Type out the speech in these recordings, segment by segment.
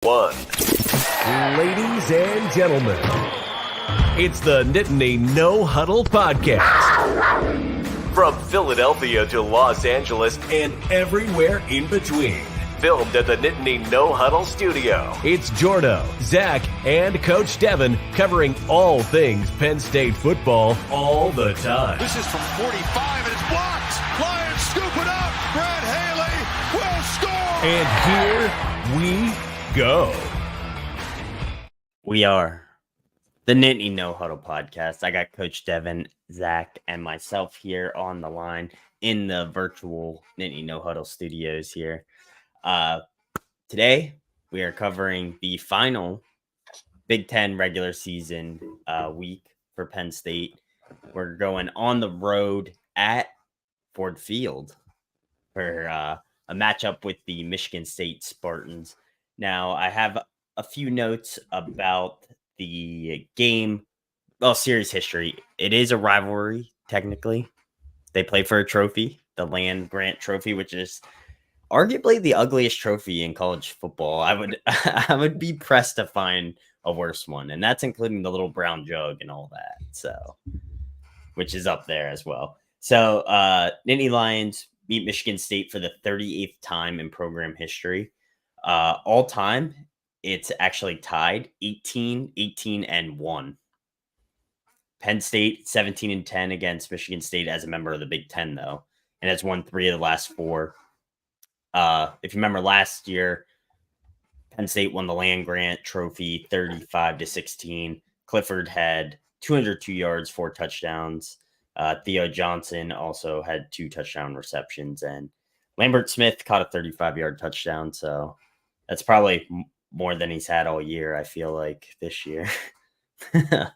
One. Ladies and gentlemen, it's the Nittany No Huddle Podcast. From Philadelphia to Los Angeles and everywhere in between. Filmed at the Nittany No Huddle studio. It's Jordo, Zach, and Coach Devin covering all things Penn State football all the time. This is from 45 and it's blocked. Lions scoop it up. Brad Haley will score. And here we go. We are the Nittany No Huddle Podcast. I got Coach Devin, Zach, and myself here on the line in the virtual Nittany No Huddle studios here. Today, we are covering the final Big Ten regular season week for Penn State. We're going on the road at Ford Field for a matchup with the Michigan State Spartans. Now, I have a few notes about the game. Well, series history. It is a rivalry, technically. They play for a trophy, the Land Grant Trophy, which is arguably the ugliest trophy in college football. I would be pressed to find a worse one, and that's including the little brown jug and all that. So, which is up there as well. So, Nittany Lions beat Michigan State for the 38th time in program history. All time, it's actually tied 18-1. Penn State 17-10 against Michigan State as a member of the Big Ten, though, and has won 3 of the last 4. If you remember last year, Penn State won the Land Grant Trophy 35-16. Clifford had 202 yards, 4 touchdowns. Theo Johnson also had 2 touchdown receptions, and Lambert Smith caught a 35-yard touchdown. So that's probably more than he's had all year, I feel like, this year. Talking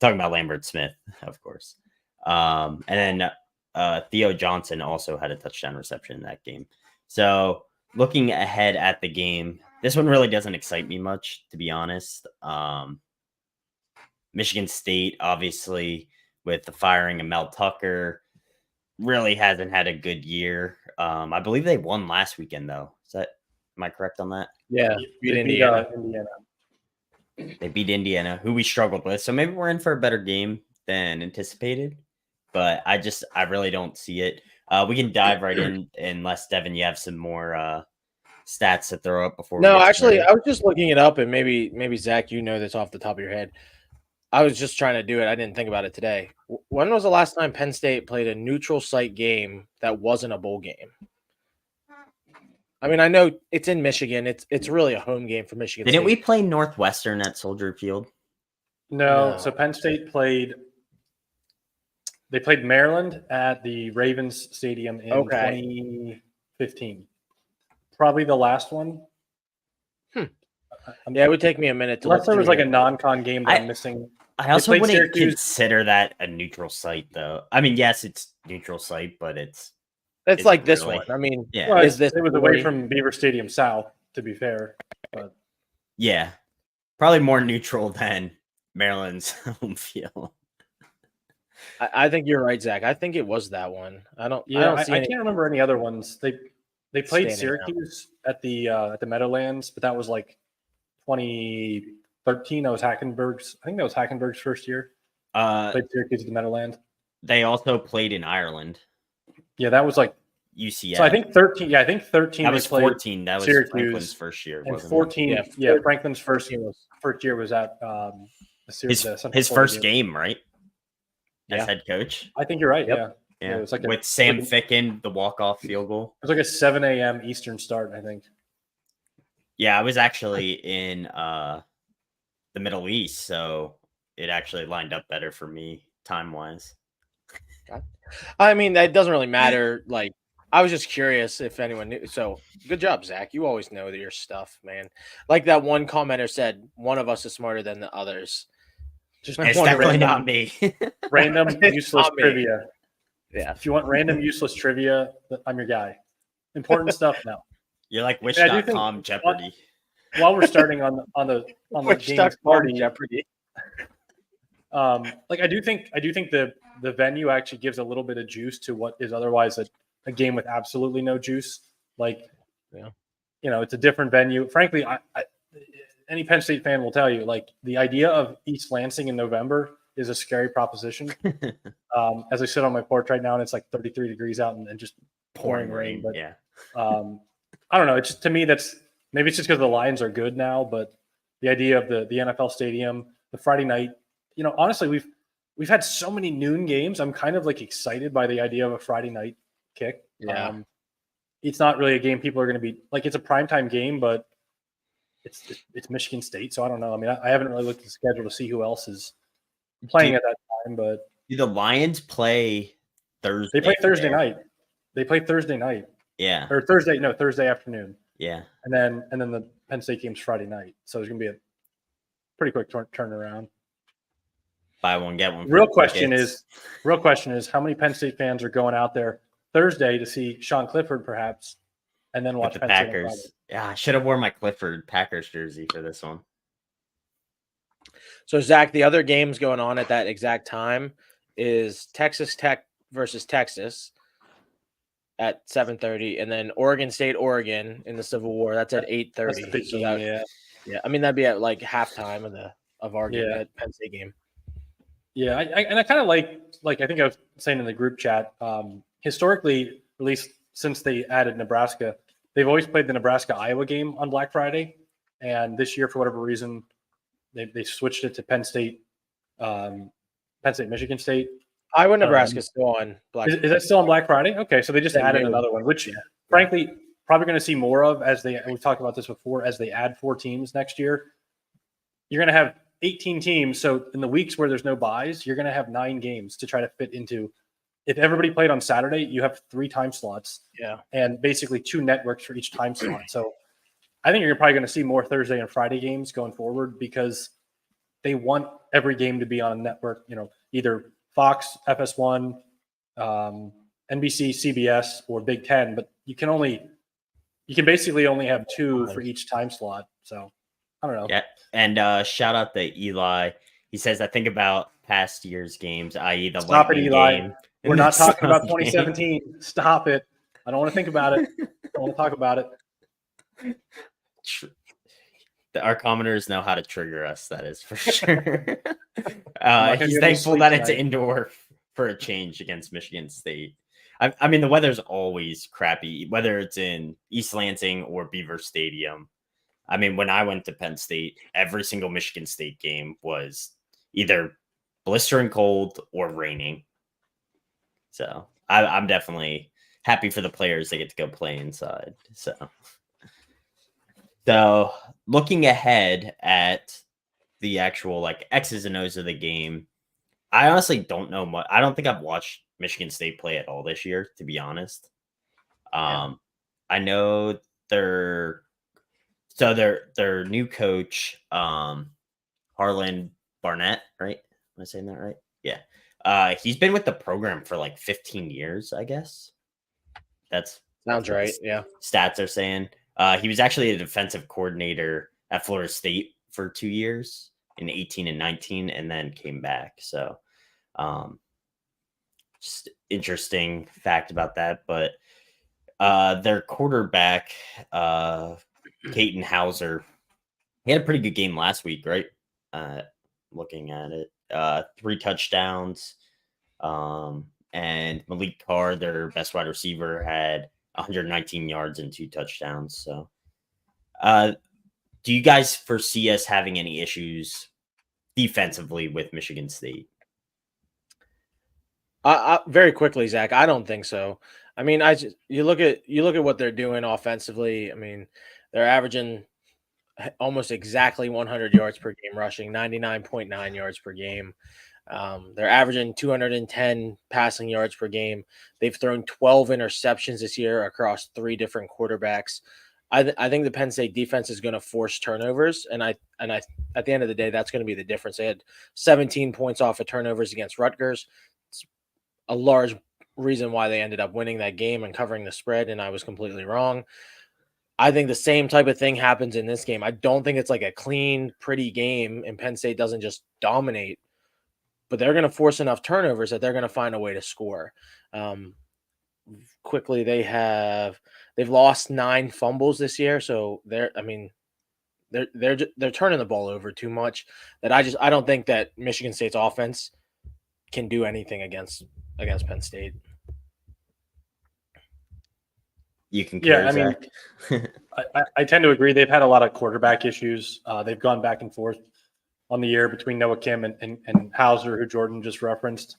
about Lambert Smith, of course. And then Theo Johnson also had a touchdown reception in that game. So looking ahead at the game, this one really doesn't excite me much, to be honest. Michigan State, obviously, with the firing of Mel Tucker, really hasn't had a good year. I believe they won last weekend, though. Am I correct on that? Yeah, beat Indiana. They beat Indiana, who we struggled with. So maybe we're in for a better game than anticipated. But I really don't see it. We can dive right in unless, Devin, you have some more stats to throw up before. No, actually, I was just looking it up, and maybe Zach, you know this off the top of your head. I was just trying to do it. I didn't think about it today. When was the last time Penn State played a neutral site game that wasn't a bowl game? I mean, I know it's in Michigan. It's really a home game for Michigan. Didn't we play Northwestern at Soldier Field? No. So Penn State played Maryland at the Ravens Stadium in 2015. Probably the last one. Yeah, it would take me a minute to unless there was like a non-con game that I'm missing. I also wouldn't consider that a neutral site, though. I mean, yes, it's neutral site, but it's like this one. I mean, yeah, well, it was away from Beaver Stadium South, to be fair. But yeah, probably more neutral than Maryland's home field. I think you're right, Zach. I think it was that one. I can't remember any other ones. They played Syracuse at the Meadowlands, but that was like 2013. That was Hackenberg's. I think that was Hackenberg's first year. Played Syracuse at the Meadowland. They also played in Ireland. Yeah, that was like UCF. So I think 13. Yeah, I think 13. That was 14. That was Syracuse, Franklin's first year. And 14. Yeah, Franklin's first year was at his first game, right? As head coach. I think you're right. Yep. Yeah. It was like with Sam Ficken, the walk-off field goal. It was like a 7 a.m. Eastern start, I think. Yeah, I was actually in the Middle East, so it actually lined up better for me time-wise. I mean, that doesn't really matter. Like, I was just curious if anyone knew. So, good job, Zach. You always know your stuff, man. Like that one commenter said, one of us is smarter than the others. It's definitely not me. Random useless trivia. Yeah. If you want random useless trivia, I'm your guy. Important stuff now. You're like Wish.com Jeopardy. While we're starting on the game's party, Jeopardy. Like I do think the venue actually gives a little bit of juice to what is otherwise a game with absolutely no juice. Like, it's a different venue. Frankly, any Penn State fan will tell you, like, the idea of East Lansing in November is a scary proposition. As I sit on my porch right now, and it's like 33 degrees out and just pouring rain. But yeah. I don't know. It's just, to me, maybe it's just because the Lions are good now, but the idea of the NFL stadium, the Friday night, honestly, we've had so many noon games. I'm kind of like excited by the idea of a Friday night kick. Yeah. It's not really a game people are going to be like. It's a primetime game, but it's Michigan State, so I don't know. I mean, I haven't really looked at the schedule to see who else is playing at that time, but do the Lions play Thursday? They play Thursday night. They play Thursday night. Yeah. Or Thursday afternoon. Yeah. And then the Penn State game's Friday night. So it's going to be a pretty quick turnaround. Buy one, get one. Real question is how many Penn State fans are going out there Thursday to see Sean Clifford perhaps and then watch the Penn Packers? State. Yeah, I should have worn my Clifford Packers jersey for this one. So, Zach, the other games going on at that exact time is Texas Tech versus Texas at 7:30, and then Oregon State, Oregon in the Civil War. That's at 8:30. So yeah. I mean, that'd be at like halftime of our game, at Penn State game. Yeah, I kind of like I think I was saying in the group chat. Historically, at least since they added Nebraska, they've always played the Nebraska-Iowa game on Black Friday, and this year, for whatever reason, they switched it to Penn State, Michigan State. Iowa, Nebraska still on Black Friday. Is that still on Black Friday? Okay, so they just added another one, which frankly, probably going to see more of we've talked about this before, as they add 4 teams next year. You're going to have 18 teams. So in the weeks where there's no buys, you're going to have 9 games to try to fit into. If everybody played on Saturday, you have 3 time slots. Yeah. And basically 2 networks for each time slot. So I think you're probably going to see more Thursday and Friday games going forward because they want every game to be on a network, either Fox, FS1, NBC, CBS, or Big Ten, but you can basically only have 2 for each time slot. So I don't know. Yeah. And shout out to Eli. He says, I think about past year's games, i.e. the Stop it, Eli. game. We're not talking about 2017. Game. Stop it. I don't want to think about it. I don't want to talk about it. Our commenters know how to trigger us, that is for sure. He's thankful that it's indoor for a change against Michigan State. I mean, the weather's always crappy, whether it's in East Lansing or Beaver Stadium. I mean, when I went to Penn State, every single Michigan State game was either blistering cold or raining. So I'm definitely happy for the players that get to go play inside. So looking ahead at the actual X's and O's of the game, I honestly don't know much. I don't think I've watched Michigan State play at all this year, to be honest. I know their new coach, Harlan Barnett, right? Am I saying that right? Yeah. He's been with the program for 15 years, I guess. Sounds right. Yeah. Stats are saying. He was actually a defensive coordinator at Florida State for 2 years in 18 and 19, and then came back. So, just interesting fact about that. But their quarterback, Caton Hauser, he had a pretty good game last week, right? Looking at it, 3 touchdowns. And Malik Carr, their best wide receiver, had 119 yards and 2 touchdowns. So, do you guys foresee us having any issues defensively with Michigan State? Very quickly, Zach, I don't think so. I mean, you look at what they're doing offensively. I mean, they're averaging almost exactly 100 yards per game rushing, 99.9 yards per game. They're averaging 210 passing yards per game. They've thrown 12 interceptions this year across 3 different quarterbacks. I think the Penn State defense is going to force turnovers, and at the end of the day, that's going to be the difference. They had 17 points off of turnovers against Rutgers. It's a large reason why they ended up winning that game and covering the spread, and I was completely wrong. I think the same type of thing happens in this game. I don't think it's a clean, pretty game, and Penn State doesn't just dominate, but they're going to force enough turnovers that they're going to find a way to score. Quickly, they have They've lost 9 fumbles this year, so they're turning the ball over too much. That I don't think that Michigan State's offense can do anything against Penn State. You can carry Zach. I tend to agree. They've had a lot of quarterback issues. They've gone back and forth on the year between Noah Kim and Hauser, who Jordan just referenced.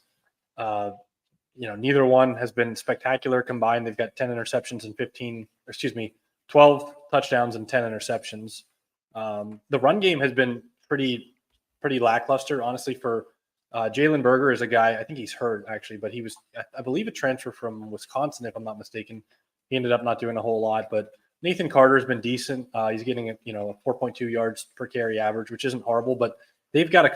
Neither one has been spectacular combined. They've got 10 interceptions and 12 touchdowns and 10 interceptions. The run game has been pretty lackluster, honestly. For Jalen Berger is a guy, I think he's hurt actually, but he was, I believe, a transfer from Wisconsin, if I'm not mistaken. He ended up not doing a whole lot, but Nathan Carter has been decent. He's getting a 4.2 yards per carry average, which isn't horrible, but they've got a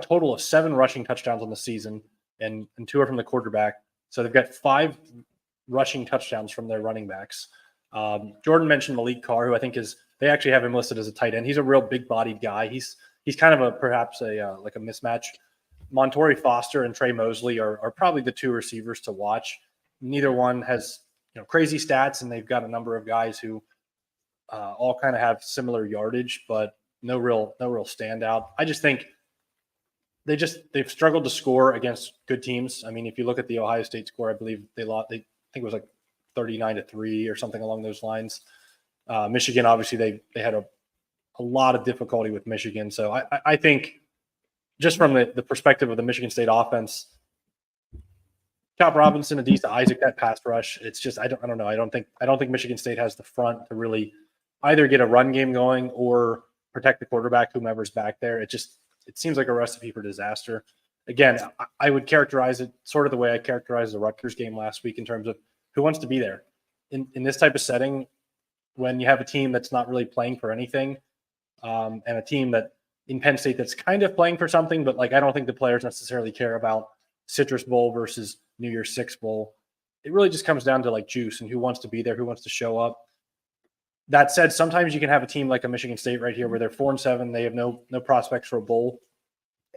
total of 7 rushing touchdowns on the season, and 2 are from the quarterback. So they've got 5 rushing touchdowns from their running backs. Jordan mentioned Malik Carr, who I think they actually have him listed as a tight end. He's a real big-bodied guy. He's kind of perhaps a mismatch. Montori Foster and Trey Mosley are probably the 2 receivers to watch. Neither one has crazy stats, and they've got a number of guys who all kind of have similar yardage, but no real standout. I just think they've struggled to score against good teams. I mean, if you look at the Ohio State score, I believe they lost. I think it was like 39-3 or something along those lines. Michigan, obviously, they had a lot of difficulty with Michigan. So I think just from the perspective of the Michigan State offense, Chop Robinson, Adisa Isaac, that pass rush, it's just I don't know. I don't think Michigan State has the front to really either get a run game going or protect the quarterback, whomever's back there. It seems like a recipe for disaster. Again, I would characterize it sort of the way I characterized the Rutgers game last week in terms of who wants to be there in this type of setting when you have a team that's not really playing for anything, and a team that in Penn State that's kind of playing for something, but I don't think the players necessarily care about Citrus Bowl versus New Year's Six Bowl. It really just comes down to juice and who wants to be there, who wants to show up. That said, sometimes you can have a team like a Michigan State right here where they're 4-7, they have no prospects for a bowl,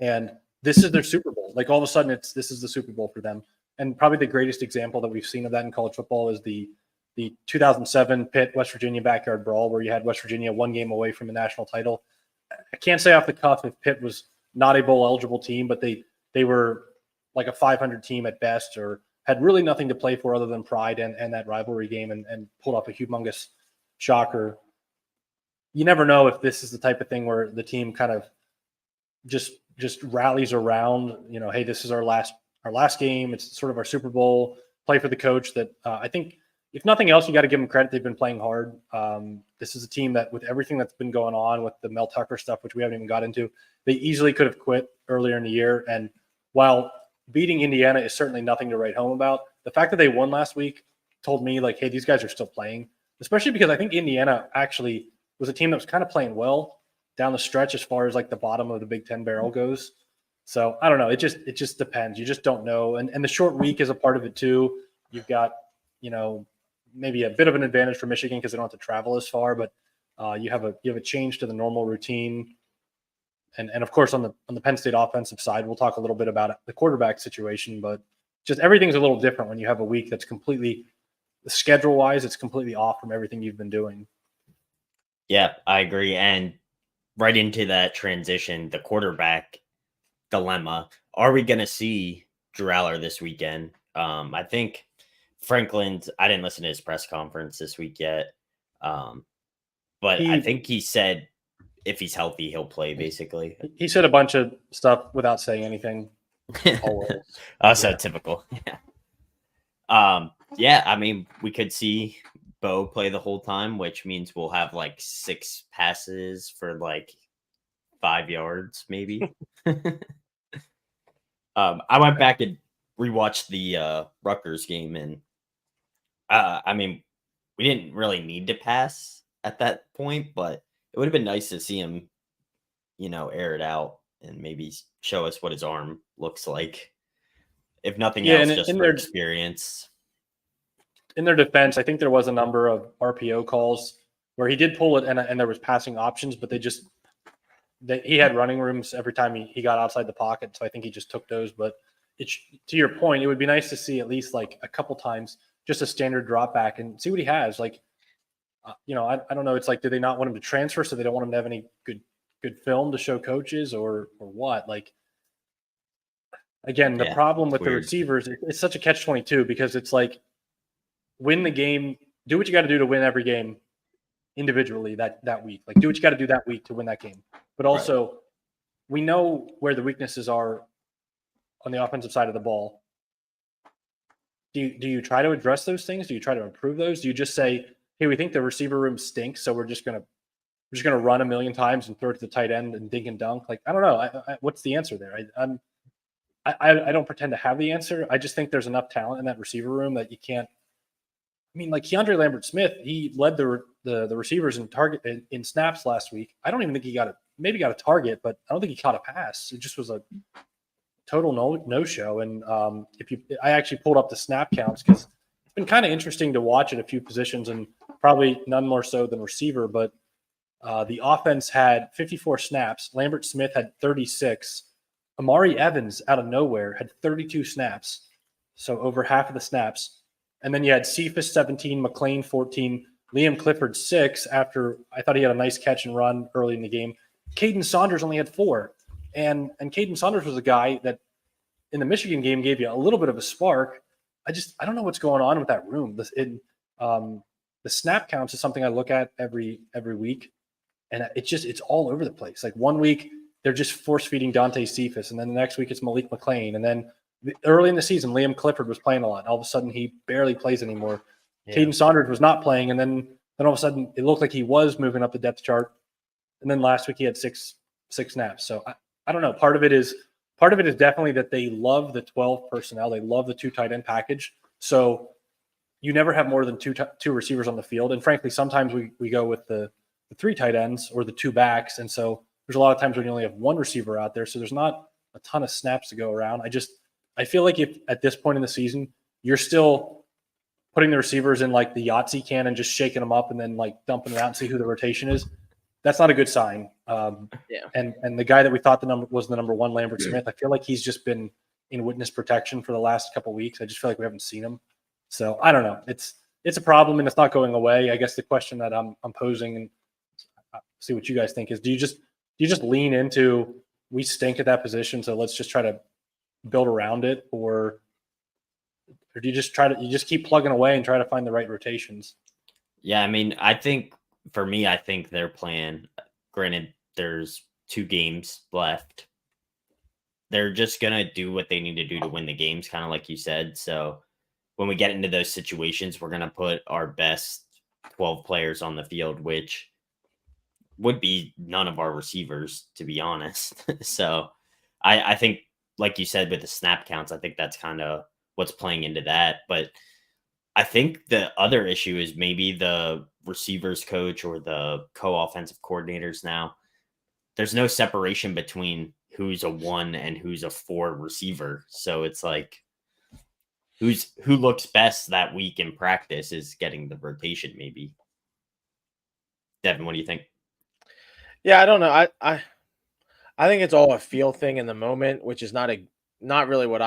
and this is their Super Bowl. All of a sudden, this is the Super Bowl for them. And probably the greatest example that we've seen of that in college football is the 2007 Pitt West Virginia backyard brawl, where you had West Virginia 1 game away from a national title. I can't say off the cuff if Pitt was not a bowl eligible team, but they were like a 500 team at best, or had really nothing to play for other than pride and that rivalry game, and pulled off a humongous shocker. You never know if this is the type of thing where the team kind of just rallies around, hey, this is our last game. It's sort of our Super Bowl. Play for the coach. That I think, if nothing else, you got to give them credit. They've been playing hard. This is a team that, with everything that's been going on with the Mel Tucker stuff, which we haven't even got into, they easily could have quit earlier in the year. And while beating Indiana is certainly nothing to write home about, the fact that they won last week told me, hey, these guys are still playing, especially because I think Indiana actually was a team that was kind of playing well down the stretch as far as the bottom of the Big Ten barrel goes. So I don't know. It just depends. You just don't know. And the short week is a part of it too. You've got, maybe a bit of an advantage for Michigan because they don't have to travel as far, but you have a change to the normal routine. And of course, on the Penn State offensive side, we'll talk a little bit about the quarterback situation, but just everything's a little different when you have a week that's completely, schedule-wise, it's completely off from everything you've been doing. Yeah, I agree. And right into that transition, the quarterback dilemma. Are we going to see Drew Aller this weekend? I think Franklin's, I didn't listen to his press conference this week yet, but I think he said if he's healthy, he'll play, basically. He said a bunch of stuff without saying anything. So typical. Yeah. I mean, we could see Bo play the whole time, which means we'll have 6 passes for 5 yards, maybe. I went back and rewatched the Rutgers game, and I mean, we didn't really need to pass at that point, but it would have been nice to see him, air it out and maybe show us what his arm looks like. If nothing else, just for experience. In their defense, I think there was a number of RPO calls where he did pull it and there was passing options, but he had running rooms every time he got outside the pocket. So I think he just took those. But to your point, it would be nice to see at least a couple times just a standard drop back and see what he has. Like, I don't know. It's like, do they not want him to transfer, so they don't want him to have any good film to show coaches, or what? Like, again, the problem with the receivers, it's such a catch-22 because it's like, win the game, do what you got to do to win every game individually that week. Like, do what you got to do that week to win that game. But also, we know where the weaknesses are on the offensive side of the ball. Do you try to address those things? Do you try to improve those? Do you just say, hey, we think the receiver room stinks, so we're just gonna run a million times and throw it to the tight end and dink and dunk? Like, I don't know. What's the answer there? I don't pretend to have the answer. I just think there's enough talent in that receiver room that you can't. I mean, like Keandre Lambert-Smith, he led the receivers in snaps last week. I don't even think he got a target, but I don't think he caught a pass. It just was a total no show. And I actually pulled up the snap counts because it's been kind of interesting to watch at a few positions, and probably none more so than receiver. But the offense had 54 snaps. Lambert-Smith had 36. Amari Evans out of nowhere had 32 snaps, so over half of the snaps. And then you had Cephas 17, McLean 14, Liam Clifford 6 after I thought he had a nice catch and run early in the game. Caden Saunders only had 4. And Caden Saunders was a guy that in the Michigan game gave you a little bit of a spark. I don't know what's going on with that room. The snap counts is something I look at every week, and it's all over the place. Like, one week they're just force feeding Dante Cephas, and then the next week it's Malik McLean, and then early in the season Liam Clifford was playing a lot. All of a sudden he barely plays anymore. Yeah. Caden Saunders was not playing, and then all of a sudden it looked like he was moving up the depth chart. And then last week he had six snaps. So I don't know. Part of it is definitely that they love the 12 personnel. They love the 2 tight end package. So you never have more than two receivers on the field. And frankly, sometimes we go with the 3 tight ends or the 2 backs. And so there's a lot of times when you only have 1 receiver out there. So there's not a ton of snaps to go around. I feel like if at this point in the season, you're still putting the receivers in like the Yahtzee can and just shaking them up and then like dumping them out and see who the rotation is, that's not a good sign. And the guy that we thought was the number 1, Lambert-Smith, I feel like he's just been in witness protection for the last couple of weeks. I just feel like we haven't seen him. So I don't know. It's a problem, and it's not going away. I guess the question that I'm posing, and see what you guys think, is do you just lean into, we stink at that position, so let's just try to build around it, or do you just keep plugging away and try to find the right rotations? Yeah, I mean, I think for me, I think their plan, granted, there's 2 games left. They're just going to do what they need to do to win the games, kind of like you said. So when we get into those situations, we're going to put our best 12 players on the field, which would be none of our receivers, to be honest. So I think, like you said, with the snap counts, I think that's kind of what's playing into that. But I think the other issue is maybe the receivers coach or the co-offensive coordinators now. There's no separation between who's a 1 and who's a 4 receiver. So it's like who looks best that week in practice is getting the rotation maybe. Devin, what do you think? Yeah, I don't know. I think it's all a feel thing in the moment, which is not really what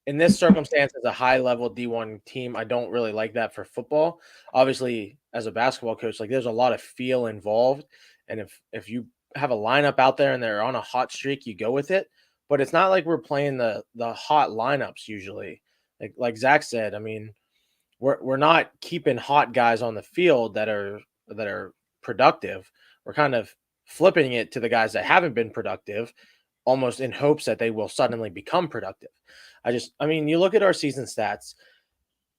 in this circumstance, as a high-level D1 team, I don't really like that for football. Obviously, as a basketball coach, like, there's a lot of feel involved, and if you have a lineup out there and they're on a hot streak, you go with it. But it's not like we're playing the hot lineups usually. Like Zach said, I mean, we're not keeping hot guys on the field that are productive. We're kind of flipping it to the guys that haven't been productive, almost in hopes that they will suddenly become productive. I mean, you look at our season stats.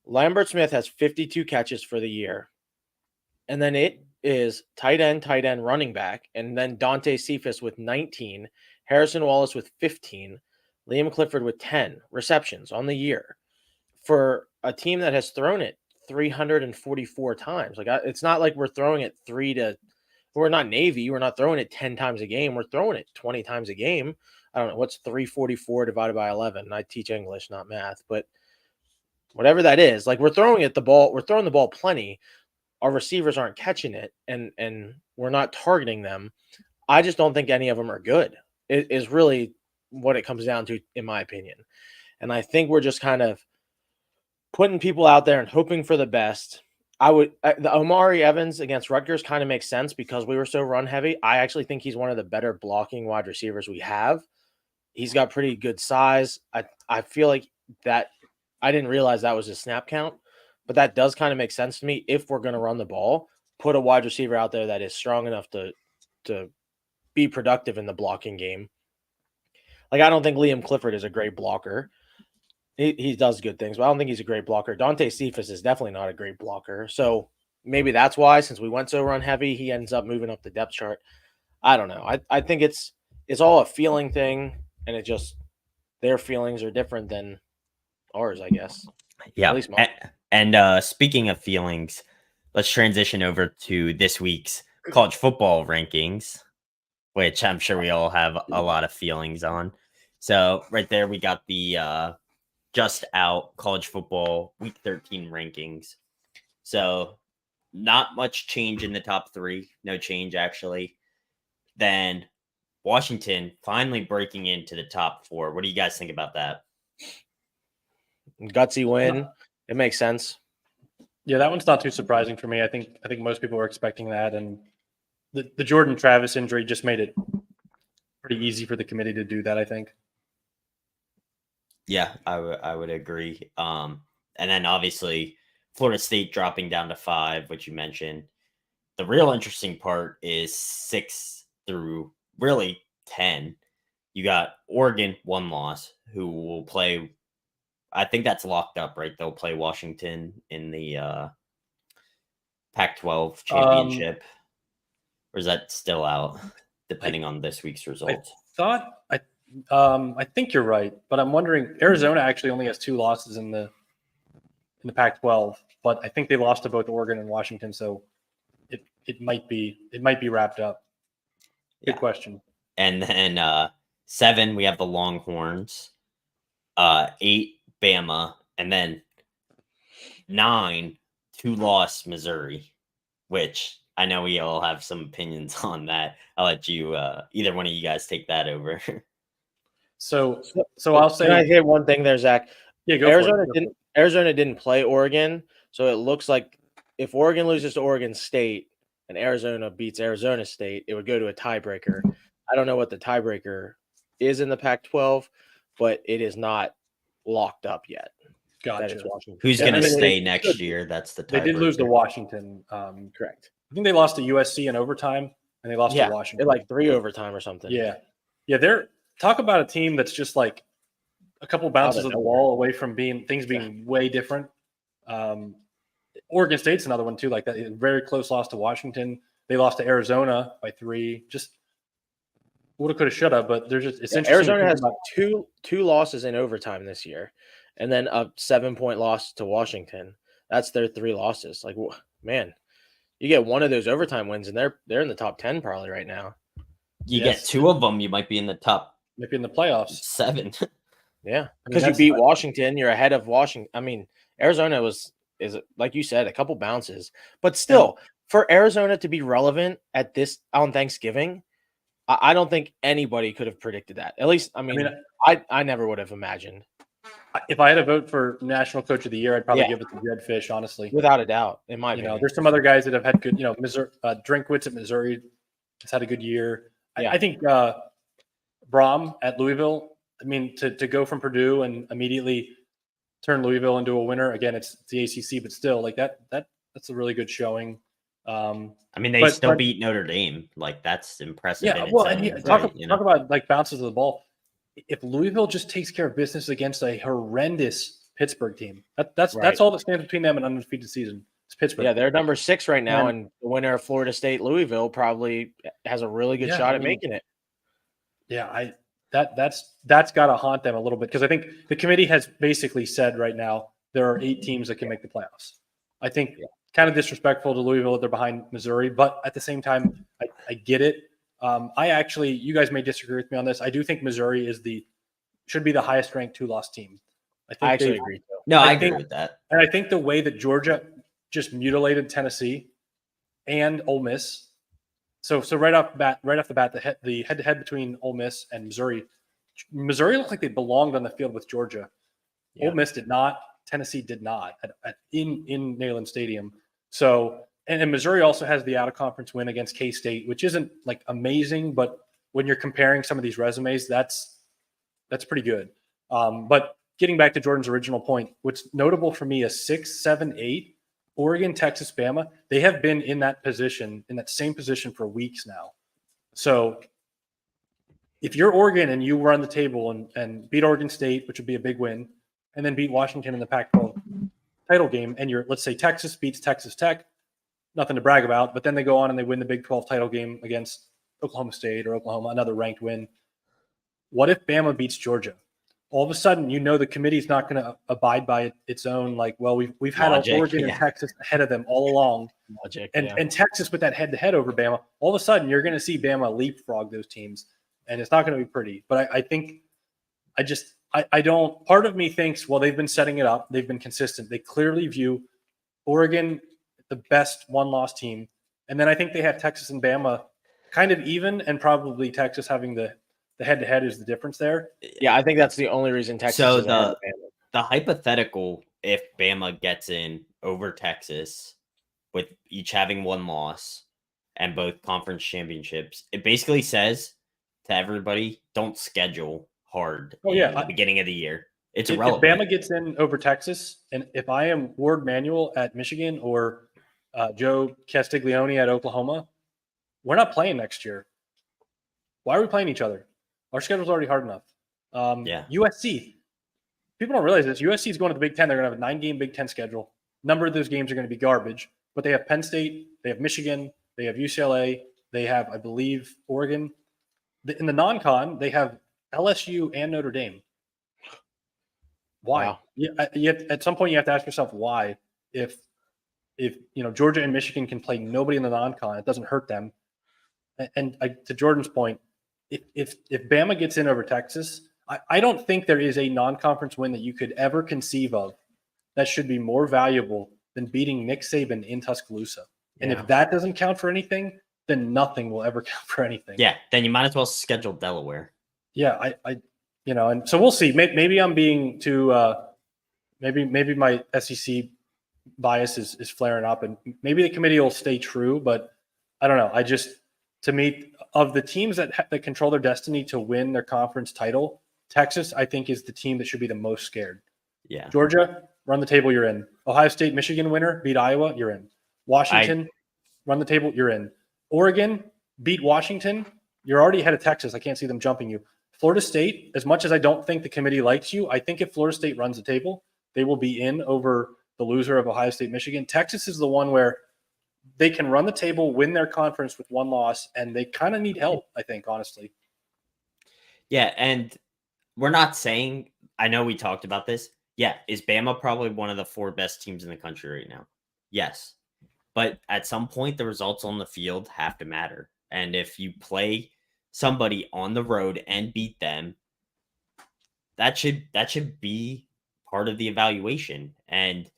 Lambert-Smith has 52 catches for the year. And then it is tight end, running back. And then Dante Cephas with 19, Harrison Wallace with 15, Liam Clifford with 10 receptions on the year for a team that has thrown it 344 times. Like, it's not like we're throwing it we're not Navy. We're not throwing it 10 times a game. We're throwing it 20 times a game. I don't know. What's 344 divided by 11? I teach English, not math, but whatever that is, like, we're throwing the ball plenty. Our receivers aren't catching it, and we're not targeting them. I just don't think any of them are good. It is really what it comes down to, in my opinion. And I think we're just kind of putting people out there and hoping for the best. The Omari Evans against Rutgers kind of makes sense because we were so run heavy. I actually think he's one of the better blocking wide receivers we have. He's got pretty good size. I feel like that I didn't realize that was his snap count, but that does kind of make sense to me. If we're going to run the ball, put a wide receiver out there that is strong enough to be productive in the blocking game. Like, I don't think Liam Clifford is a great blocker. He does good things, but I don't think he's a great blocker. Dante Cephas is definitely not a great blocker. So maybe that's why, since we went so run heavy, he ends up moving up the depth chart. I don't know. I think it's all a feeling thing, and it just their feelings are different than ours, I guess. Yeah. At least mine. And speaking of feelings, let's transition over to this week's college football rankings, which I'm sure we all have a lot of feelings on. So right there, we got the just out college football week 13 rankings. So not much change in the top three. No change, actually. Then Washington finally breaking into the top four. What do you guys think about that? Gutsy win. It makes sense. Yeah, that one's not too surprising for me. I think most people were expecting that, and the Jordan Travis injury just made it pretty easy for the committee to do that, I think. Yeah, I would agree. And then obviously Florida State dropping down to 5, which you mentioned. The real interesting part is 6 through really 10. You got Oregon, 1 loss, who will play. I think that's locked up, right? They'll play Washington in the Pac-12 championship. Or is that still out, depending on this week's results? I think you're right, but I'm wondering. Arizona actually only has 2 losses in the Pac-12, but I think they lost to both Oregon and Washington, so it might be wrapped up. Good question. And then 7, we have the Longhorns. 8, Bama, and then 9, 2-loss Missouri, which I know we all have some opinions on that. I'll let you, either one of you guys, take that over. So I'll say. Can I say one thing there, Zach? Yeah, go Arizona for it. Arizona didn't play Oregon, so it looks like if Oregon loses to Oregon State and Arizona beats Arizona State, it would go to a tiebreaker. I don't know what the tiebreaker is in the Pac-12, but it is not locked up yet. Gotcha. Who's going to stay next year? That's the tiebreaker. They did lose to Washington. Correct. I think they lost to USC in overtime, and they lost to Washington. They're like 3 overtime or something. Yeah. They're talk about a team that's just like a couple bounces of the ball away from being way different. Oregon State's another one too, like that. Very close loss to Washington. They lost to Arizona by 3. Just woulda, coulda, shoulda. But there's just it's interesting. Arizona has two losses in overtime this year, and then a 7-point loss to Washington. That's their 3 losses. Like, man, you get one of those overtime wins, and they're in the top 10 probably right now. You get 2 of them, you might be in the top. Maybe in the playoffs. 7. Yeah, because you beat Washington, you're ahead of Washington. I mean, Arizona is like you said, a couple bounces, but still, for Arizona to be relevant at this on Thanksgiving, I don't think anybody could have predicted that. At least, I never would have imagined. If I had to vote for National Coach of the Year, I'd probably give it to Redfish, honestly, without a doubt. In my opinion, there's some other guys that have had good. Missouri, Drinkwitz at Missouri has had a good year. Yeah. I think Braum at Louisville. I mean, to go from Purdue and immediately turn Louisville into a winner. Again, it's the ACC, but still, like that's a really good showing. They still beat Notre Dame. Like, that's impressive. Yeah, well, and talk about like bounces of the ball. If Louisville just takes care of business against a horrendous Pittsburgh team, that's all that stands between them and an undefeated season. It's Pittsburgh. Yeah, they're number 6 right now, and the winner of Florida State Louisville probably has a really good shot at making it. Yeah, that's got to haunt them a little bit, because I think the committee has basically said right now there are 8 teams that can make the playoffs. I think kind of disrespectful to Louisville that they're behind Missouri, but at the same time, I get it. You guys may disagree with me on this. I do think Missouri should be the highest ranked 2-loss team. I actually agree. No, I agree with that. And I think the way that Georgia just mutilated Tennessee and Ole Miss. So right off the bat, the head-to-head between Ole Miss and Missouri looked like they belonged on the field with Georgia. Yeah. Ole Miss did not. Tennessee did not in Neyland Stadium. So, and Missouri also has the out-of-conference win against K-State, which isn't like amazing, but when you're comparing some of these resumes, that's pretty good. But getting back to Jordan's original point, what's notable for me is 6, 7, 8, Oregon, Texas, Bama. They have been in that same position for weeks now. So if you're Oregon and you run the table and beat Oregon State, which would be a big win, and then beat Washington in the Pac-12 title game, and let's say Texas beats Texas Tech, nothing to brag about, but then they go on and they win the Big 12 title game against Oklahoma State or Oklahoma, another ranked win. What if Bama beats Georgia? All of a sudden, the committee's not going to abide by its own, we've had Oregon and Texas ahead of them all along. And Texas with that head-to-head over Bama, all of a sudden you're going to see Bama leapfrog those teams, and it's not going to be pretty. But I don't – part of me thinks, well, they've been setting it up. They've been consistent. They clearly view Oregon the best one-loss team. And then I think they have Texas and Bama kind of even, and probably Texas having the head-to-head is the difference there. Yeah, I think that's the only reason Texas so is ahead of Bama. The hypothetical, if Bama gets in over Texas with each having one loss and both conference championships, it basically says to everybody, don't schedule hard at the beginning of the year. It's irrelevant. If Bama gets in over Texas, and if I am Ward Manuel at Michigan or Joe Castiglione at Oklahoma, we're not playing next year. Why are we playing each other? Our schedule's already hard enough. USC. People don't realize this. USC is going to the Big Ten. They're going to have a 9-game Big Ten schedule. A number of those games are going to be garbage, but they have Penn State, they have Michigan, they have UCLA, they have, I believe, Oregon. In the non-con, they have LSU and Notre Dame. Why? Wow. At some point, you have to ask yourself why. If Georgia and Michigan can play nobody in the non-con, it doesn't hurt them. And to Jordan's point, if Bama gets in over Texas, I don't think there is a non-conference win that you could ever conceive of that should be more valuable than beating Nick Saban in Tuscaloosa. And if that doesn't count for anything, then nothing will ever count for anything. Yeah, then you might as well schedule Delaware. Yeah, and so we'll see. Maybe I'm being too. Maybe my SEC bias is flaring up, and maybe the committee will stay true. But I don't know. To me, of the teams that control their destiny to win their conference title, Texas, I think, is the team that should be the most scared. Yeah. Georgia, run the table, you're in. Ohio State, Michigan winner, beat Iowa, you're in. Washington, run the table, you're in. Oregon, beat Washington, you're already ahead of Texas. I can't see them jumping you. Florida State, as much as I don't think the committee likes you, I think if Florida State runs the table, they will be in over the loser of Ohio State, Michigan. Texas is the one where they can run the table, win their conference with one loss, and they kind of need help, I think, honestly. Yeah, and we're not saying – I know we talked about this. Yeah, is Bama probably one of the 4 best teams in the country right now? Yes. But at some point, the results on the field have to matter. And if you play somebody on the road and beat them, that should be part of the evaluation. And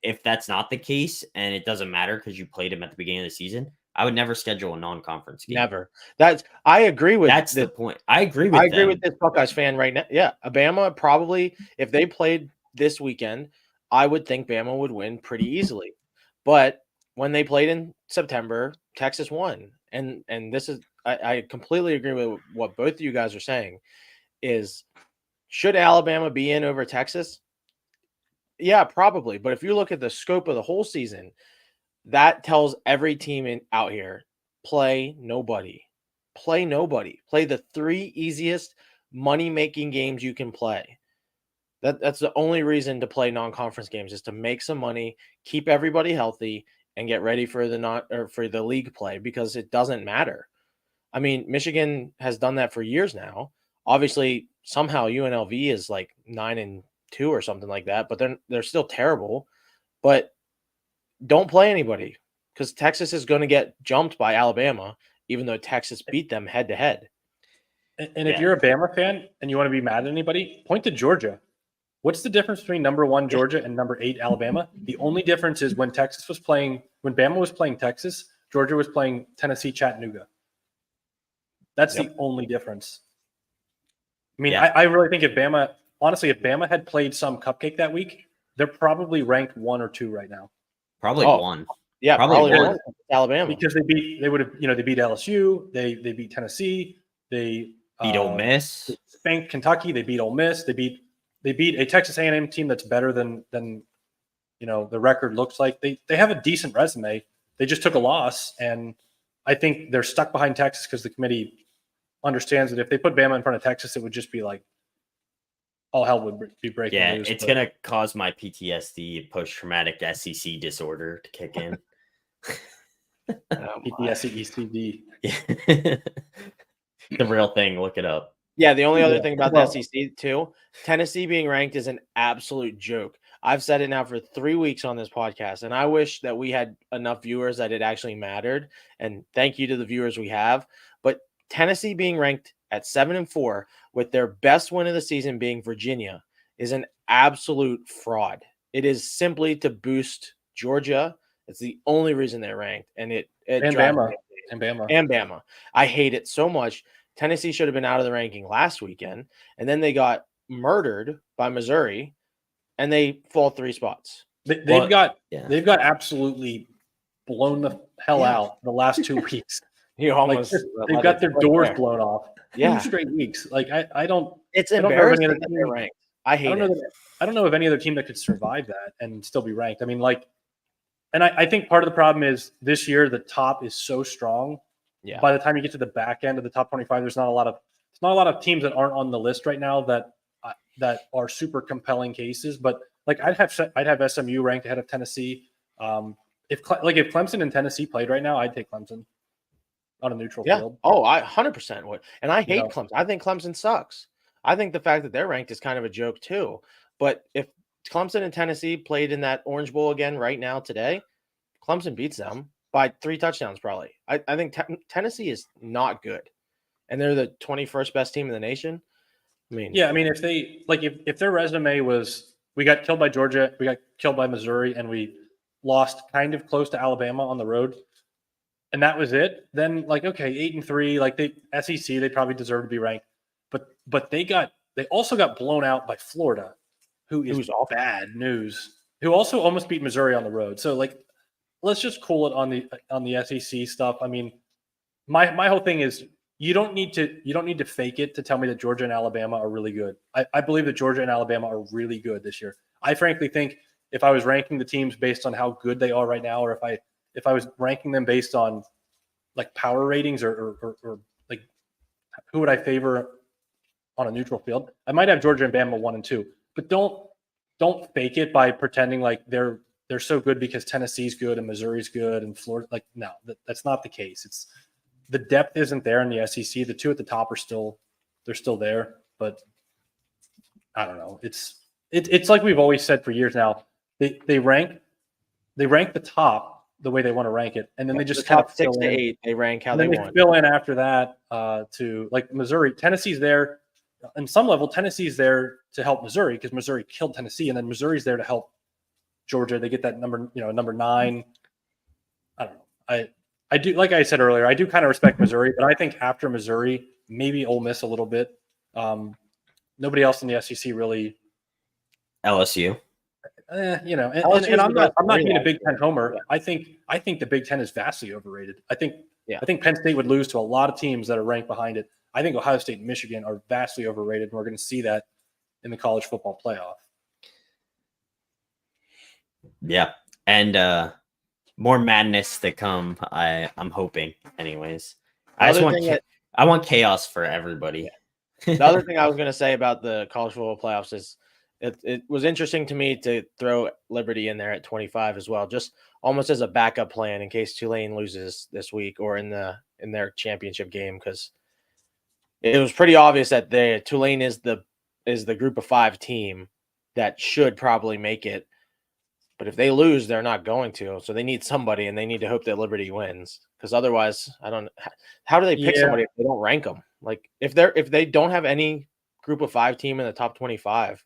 if that's not the case and it doesn't matter because you played them at the beginning of the season, I would never schedule a non-conference game. Never. I agree with that's the point. I agree with this Buckeyes fan right now. Yeah, Bama probably, if they played this weekend, I would think Bama would win pretty easily. But when they played in September, Texas won. And this is I completely agree with what both of you guys are saying. Is should Alabama be in over Texas? Yeah, probably. But if you look at the scope of the whole season, that tells every team out here, play nobody. Play nobody. Play the 3 easiest money-making games you can play. That's the only reason to play non-conference games, is to make some money, keep everybody healthy, and get ready for the league play, because it doesn't matter. I mean, Michigan has done that for years now. Obviously, somehow UNLV is like 9-2 or something like that, but they're still terrible. But don't play anybody, because Texas is going to get jumped by Alabama, even though Texas beat them head to head. And if you're a Bama fan and you want to be mad at anybody, point to Georgia. What's the difference between number 1 Georgia and number 8 Alabama? The only difference is when Bama was playing Texas, Georgia was playing Tennessee, Chattanooga. That's the only difference. I mean, I really think if Bama had played some cupcake that week, they're probably ranked 1 or 2 right now. Probably Oh, one. Yeah, Probably probably one. Alabama. Because they beat LSU, they beat Tennessee, they Beat Ole Miss. spanked Kentucky, they beat Ole Miss, they beat a Texas A&M team that's better than the record looks like. They have a decent resume. They just took a loss, and I think they're stuck behind Texas because the committee understands that if they put Bama in front of Texas, it would just be like all hell would be breaking Yeah, loose. it's gonna cause my PTSD, post-traumatic SEC disorder, to kick in. PTSD. Yeah. The real thing. Look it up. Yeah, the only other thing about the Well- SEC too, Tennessee being ranked is an absolute joke. I've said it now for 3 weeks on this podcast, and I wish that we had enough viewers that it actually mattered. And thank you to the viewers we have. But Tennessee being ranked at 7-4 with their best win of the season being Virginia is an absolute fraud. It is simply to boost Georgia. It's the only reason they're ranked, and it And drives Bama. me And Bama. and Bama. I hate it so much. Tennessee should have been out of the ranking last weekend, and then they got murdered by Missouri, and they fall 3 spots. They've Well, got yeah. they've got absolutely blown the hell Yeah. out the last 2 weeks. You Like, almost they've got their doors there. blown off. Yeah. 2 straight weeks. Like I don't It's I don't know if embarrassing any other that they're team- ranked. I hate it. I don't know of any other team that could survive that and still be ranked. I mean, and I think part of the problem is this year the top is so strong. Yeah. By the time you get to the back end of the top 25, there's not a lot of teams that aren't on the list right now that are super compelling cases. But like I'd have SMU ranked ahead of Tennessee. If Clemson and Tennessee played right now, I'd take Clemson on a neutral Yeah. field. Oh, I 100% would. And I hate know. Clemson. I think Clemson sucks. I think the fact that they're ranked is kind of a joke too. But if Clemson and Tennessee played in that Orange Bowl again right now today, Clemson beats them by 3 touchdowns probably. I think Tennessee is not good, and they're the 21st best team in the nation. I mean, Yeah, I mean, if their resume was we got killed by Georgia, we got killed by Missouri, and we lost kind of close to Alabama on the road, and that was it, then okay, 8-3, SEC, they probably deserve to be ranked, but they also got blown out by Florida, who's all bad news, who also almost beat Missouri on the road. So let's just cool it on the SEC stuff. I mean, my whole thing is you don't need to fake it to tell me that Georgia and Alabama are really good. I believe that Georgia and Alabama are really good this year. I frankly think if I was ranking the teams based on how good they are right now, or if I was ranking them based on power ratings or who would I favor on a neutral field, I might have Georgia and Bama 1 and 2. But don't fake it by pretending like they're so good because Tennessee's good and Missouri's good and Florida. No, that's not the case. It's the depth isn't there in the SEC. The 2 at the top are still there, but I don't know. It's like we've always said for years now. They rank the top the way they want to rank it, and then they just the top kind of 6 fill to in. 8 they rank how And they then they want. fill in after that to Missouri. Tennessee's there on some level. Tennessee's there to help Missouri because Missouri killed Tennessee, and then Missouri's there to help Georgia. They get that number 9. I don't know. I do, like I said earlier, I do kind of respect Missouri, but I think after Missouri, maybe Ole Miss a little bit. Nobody else in the SEC really. LSU. And LSU is I'm the not best being a three, Big Ten homer. Yeah. I think the Big Ten is vastly overrated. I think Yeah. Penn State would lose to a lot of teams that are ranked behind it. I think Ohio State and Michigan are vastly overrated, and we're going to see that in the college football playoff. Yeah, and more madness to come. I'm hoping, anyways. I want chaos for everybody. The other thing I was going to say about the college football playoffs is it was interesting to me to throw Liberty in there at 25 as well, just almost as a backup plan in case Tulane loses this week or in their championship game, because it was pretty obvious that Tulane is the group of 5 team that should probably make it. But if they lose, they're not going to. So they need somebody, and they need to hope that Liberty wins, because otherwise, I don't. How do they pick somebody if they don't rank them? Like if they don't have any group of 5 team in the top 25,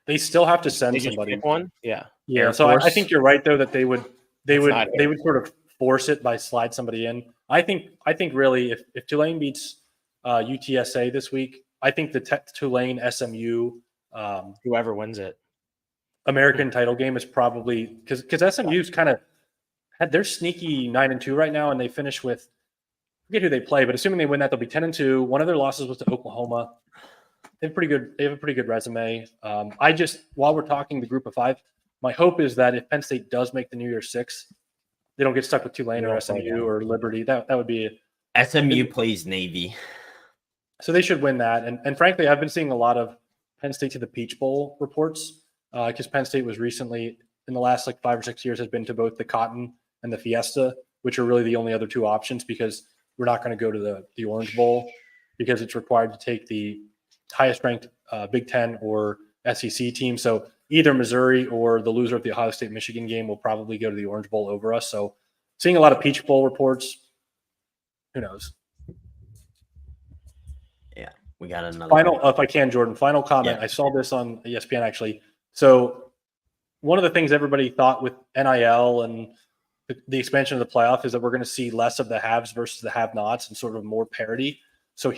They still have to send they just somebody. pick one. Yeah. Yeah, Air so I Force. think you're right though that they would not sort of force it by slide somebody in. I think really if Tulane beats UTSA this week, I think the Tulane SMU Whoever wins it. American title game is probably because SMU's kind of had their sneaky 9-2 right now, and they finish with I forget who they play, but assuming they win that, they'll be 10-2. One of their losses was to Oklahoma. They have a pretty good resume. While we're talking the group of 5, my hope is that if Penn State does make the New Year's Six, they don't get stuck with Tulane or SMU or Liberty. That would be SMU plays Navy. So they should win that. And frankly, I've been seeing a lot of Penn State to the Peach Bowl reports because Penn State was recently, in the last 5 or 6 years, has been to both the Cotton and the Fiesta, which are really the only other 2 options because we're not going to go to the Orange Bowl because it's required to take the highest ranked Big Ten or SEC team. So either Missouri or the loser of the Ohio State-Michigan game will probably go to the Orange Bowl over us. So seeing a lot of Peach Bowl reports, who knows? Yeah, we got another final. If I can, Jordan, final comment. Yeah. I saw this on ESPN actually. So one of the things everybody thought with NIL and the expansion of the playoff is that we're going to see less of the haves versus the have-nots and sort of more parity. So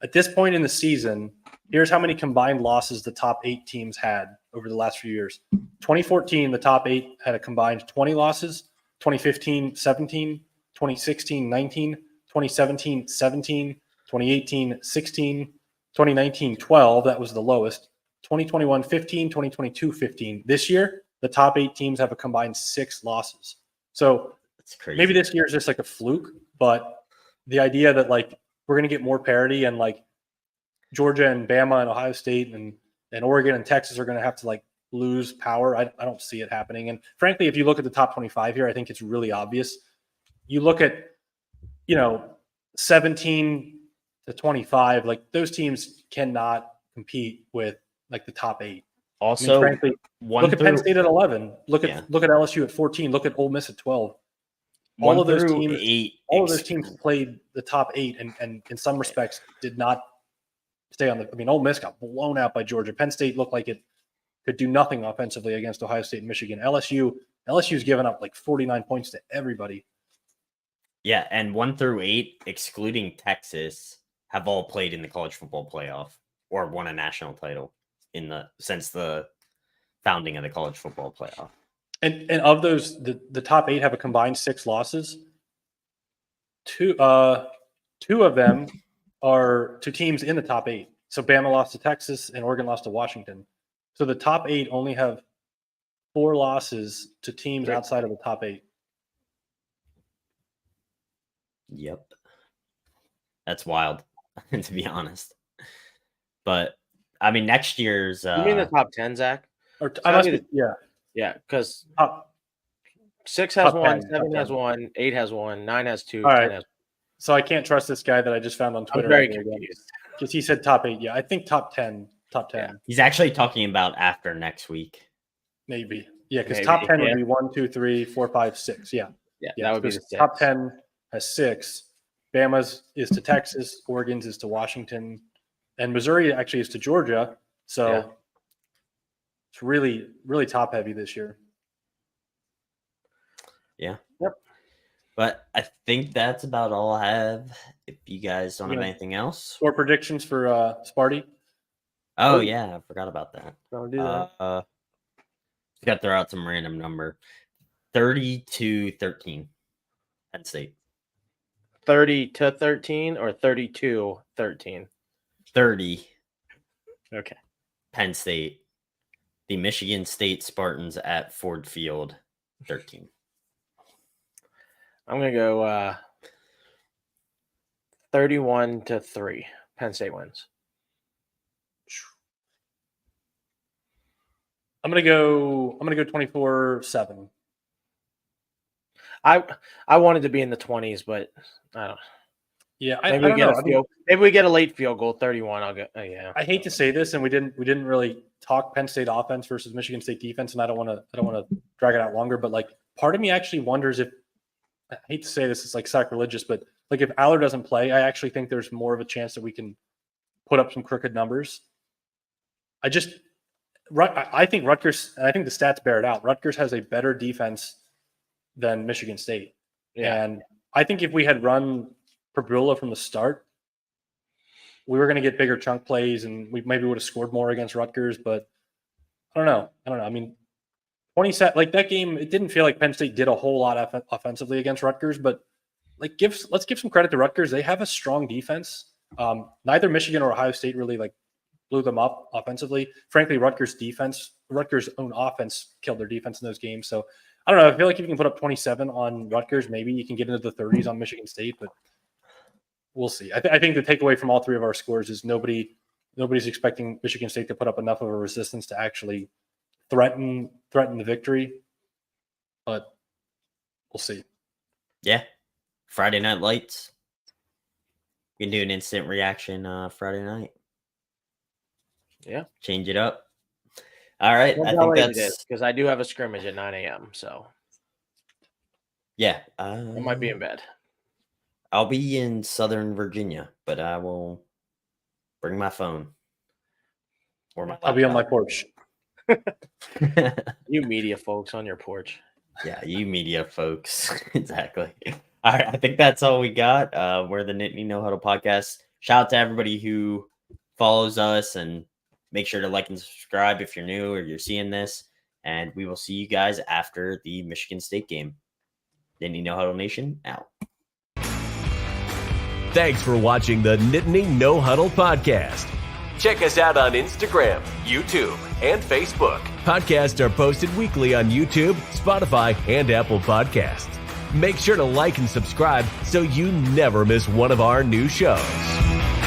at this point in the season, here's how many combined losses the top 8 teams had over the last few years. 2014, the top 8 had a combined 20 losses. 2015, 17. 2016, 19. 2017, 17. 2018, 16. 2019, 12. That was the lowest. 2021, 15. 2022, 15. This year, the top 8 teams have a combined 6 losses. So That's crazy. maybe this year is just a fluke, but the idea that we're going to get more parity and Georgia and Bama and Ohio State and Oregon and Texas are going to have to lose power. I don't see it happening. And frankly, if you look at the top 25 here, I think it's really obvious. You look at, 17 to 25, those teams cannot compete with the top 8. Also, frankly, look at Penn State at 11. Look at LSU at 14. Look at Ole Miss at 12. All of those teams played the top 8 and in some respects did not stay on Ole Miss got blown out by Georgia. Penn State looked like it could do nothing offensively against Ohio State and Michigan. LSU's given up 49 points to everybody. Yeah, and 1 through 8, excluding Texas, have all played in the college football playoff or won a national title since the founding of the college football playoff. And of those, the top 8 have a combined 6 losses. Two of them are to teams in the top 8. So Bama lost to Texas and Oregon lost to Washington. So the top 8 only have 4 losses to teams outside of the top 8. Yep. That's wild, to be honest. But, next year's... you mean the top 10, Zach? Yeah, because 6 has 1, 7 has 1, 8 has 1, 9 has 2, 10 has 1. So I can't trust this guy that I just found on Twitter. I'm very confused. Because he said top 8. Yeah, I think top 10. Yeah. He's actually talking about after next week. Maybe. Yeah, because top 10 would be 1, 2, 3, 4, 5, 6. Yeah, that would be the 6. Top 10 has 6. Bama's is to Texas. Oregon's is to Washington. And Missouri actually is to Georgia. So it's really, really top heavy this year. Yeah. Yep. But I think that's about all I have. If you guys don't have anything else. Score predictions for Sparty. Oh, yeah. I forgot about that. Don't do that. Got to throw out some random number. 30-13. Penn State. 30-13 or 32-13? 30. Okay. Penn State. The Michigan State Spartans at Ford Field. 13. I'm going to go 31-3. Penn State wins. I'm gonna go 24-7. I wanted to be in the 20s, but I don't. Yeah, maybe we get a late field goal, 31. I'll go. Yeah. I hate to say this, and we didn't really talk Penn State offense versus Michigan State defense, and I don't want to drag it out longer. But part of me actually wonders if, I hate to say this, it's sacrilegious, but if Aller doesn't play, I actually think there's more of a chance that we can put up some crooked numbers. I think Rutgers, and I think the stats bear it out. Rutgers has a better defense than Michigan State. Yeah. And I think if we had run Prabula from the start, we were going to get bigger chunk plays and we maybe would have scored more against Rutgers. But I don't know. I mean, 27 like that game. It didn't feel like Penn State did a whole lot offensively against Rutgers, but like let's give some credit to Rutgers. They have a strong defense. Neither Michigan or Ohio State really like blew them up offensively. Frankly, Rutgers' own offense killed their defense in those games. So I don't know. I feel like if you can put up 27 on Rutgers, maybe you can get into the 30s on Michigan State, but we'll see. I think the takeaway from all three of our scores is nobody's expecting Michigan State to put up enough of a resistance to actually threaten the victory, but we'll see. Yeah. Friday Night Lights. We can do an instant reaction Friday night. Yeah. Change it up. All right. I think that's because I do have a scrimmage at 9 a.m. So yeah. I might be in bed. I'll be in Southern Virginia, but I will bring my phone. Or my I'll be on my porch. You media folks on your porch. Yeah, you media folks. Exactly. All right. I think that's all we got. We're the Nittany No Huddle podcast. Shout out to everybody who follows us, and make sure to like and subscribe if you're new or you're seeing this. And we will see you guys after the Michigan State game. Nittany No Huddle Nation out. Thanks for watching the Nittany No Huddle podcast. Check us out on Instagram, YouTube, and Facebook. Podcasts are posted weekly on YouTube, Spotify, and Apple Podcasts. Make sure to like and subscribe so you never miss one of our new shows.